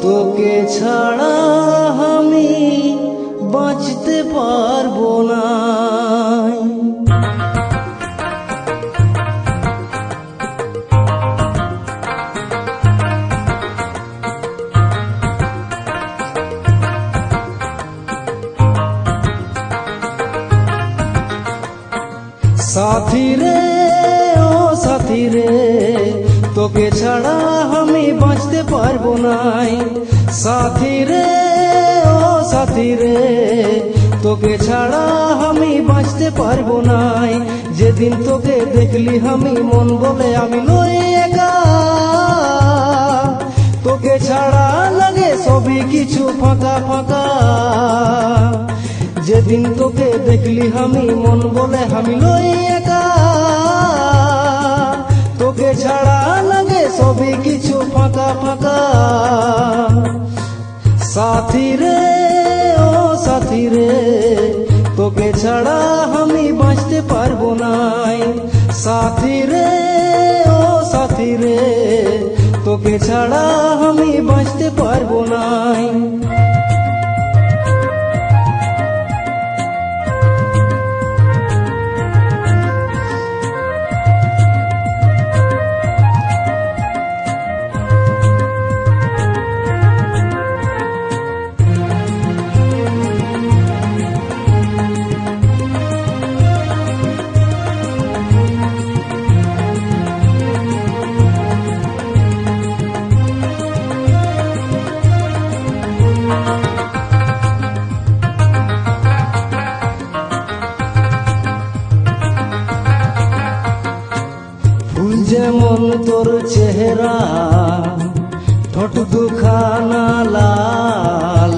তোকে ছাড়া আমি বাঁচতে পারবো না। সাথী রে ও সাথী রে, তোকে ছাড়া আমি বাঁচতে পারবো না। সাথী রে ও সাথী রে, তোকে ছাড়া আমি বাঁচতে পারবো না। যেদিন তোকে দেখলি আমি মন বলে আমি লই একা, তোকে ছাড়া লাগে সবই কিছু ফাঁকা ফাঁকা। যেদিন তোকে দেখলি আমি মন বলে আমি লই একা, তোকে ছাড়া লাগে সবই কিছু ফাঁকা ফাঁকা। সাথী রে ও সাথী রে, তোকে ছাড়া আমি বাঁচতে পারবো না। সাথী রে ও সাথী রে, তোকে ছাড়া আমি বাঁচতে পারবো না। যেমন তোর চেহারা, ঠোঁট দুখানা লাল,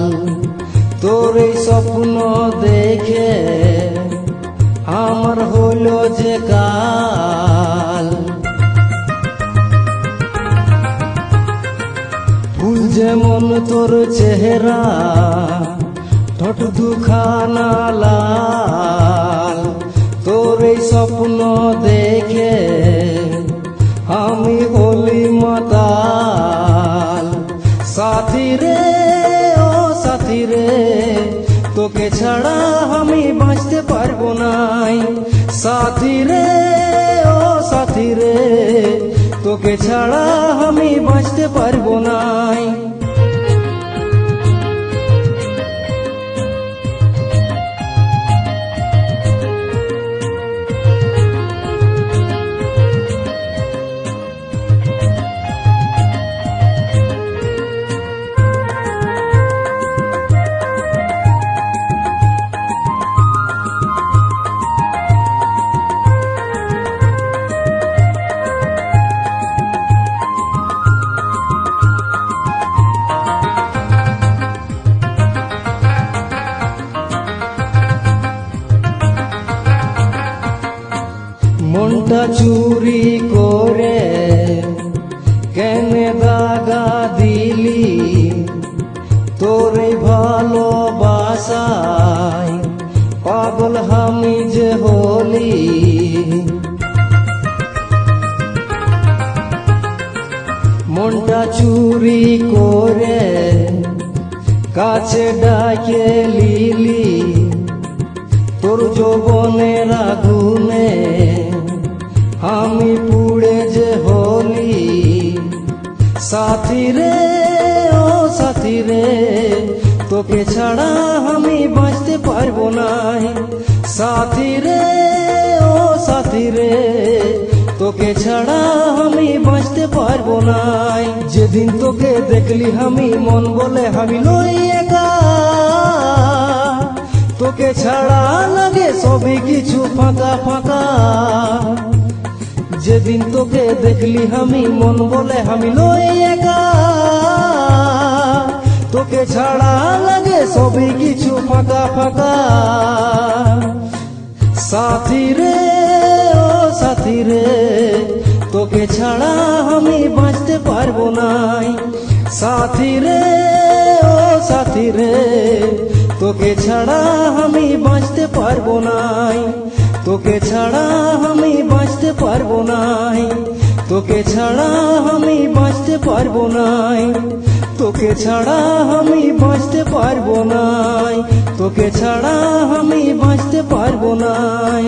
তোর এই স্বপ্ন দেখে আমার হলো যে কাল। ফুল যেমন তোর চেহারা, ঠোঁট দুখানা লাল, তোর এই স্বপ্ন দেখে আমি হলি মাতাল। সাথী রে ও সাথী রে, তোকে ছাড়া আমি বাঁচতে পারবো না। সাথী রে ও সাথী রে, তোকে ছাড়া আমি বাঁচতে পারবো না। মনটা চুরি করে কেনে দাগা দিলি, তোর ভালোবাসায় পাগল আমি যে হলি। মনটা চুরি করে কাছে ডাকে লিলি, তোর যৌবনের আগুনে আমি পুড়ে যে হলি। সাথী রে ও সাথী রে, তোকে ছাড়া আমি বাঁচতে পারবো না। সাথী রে ও সাথী রে, তোকে ছাড়া আমি বাঁচতে পারবো না। যেদিন তোকে দেখলি আমি মন বলে আমি লই একা, তোকে ছাড়া লাগে সবই কিছু ফাঁকা ফাঁকা। যেদিন তোকে দেখলি আমি মন বলে আমি লই একা, তোকে ছাড়া লাগে সবই কিছু ফাঁকা ফাঁকা। সাথী রে ও সাথী রে, তোকে ছাড়া আমি বাঁচতে পারবো নাই। সাথী রে ও সাথী রে, তোকে ছাড়া আমি বাঁচতে পারবো নাই। তোকে ছাড়া আমি বাঁচতে পারবো নাই। তোকে ছাড়া আমি বাঁচতে পারবো নাই। তোকে ছাড়া আমি বাঁচতে পারবো নাই। তোকে ছাড়া আমি বাঁচতে পারবো নাই।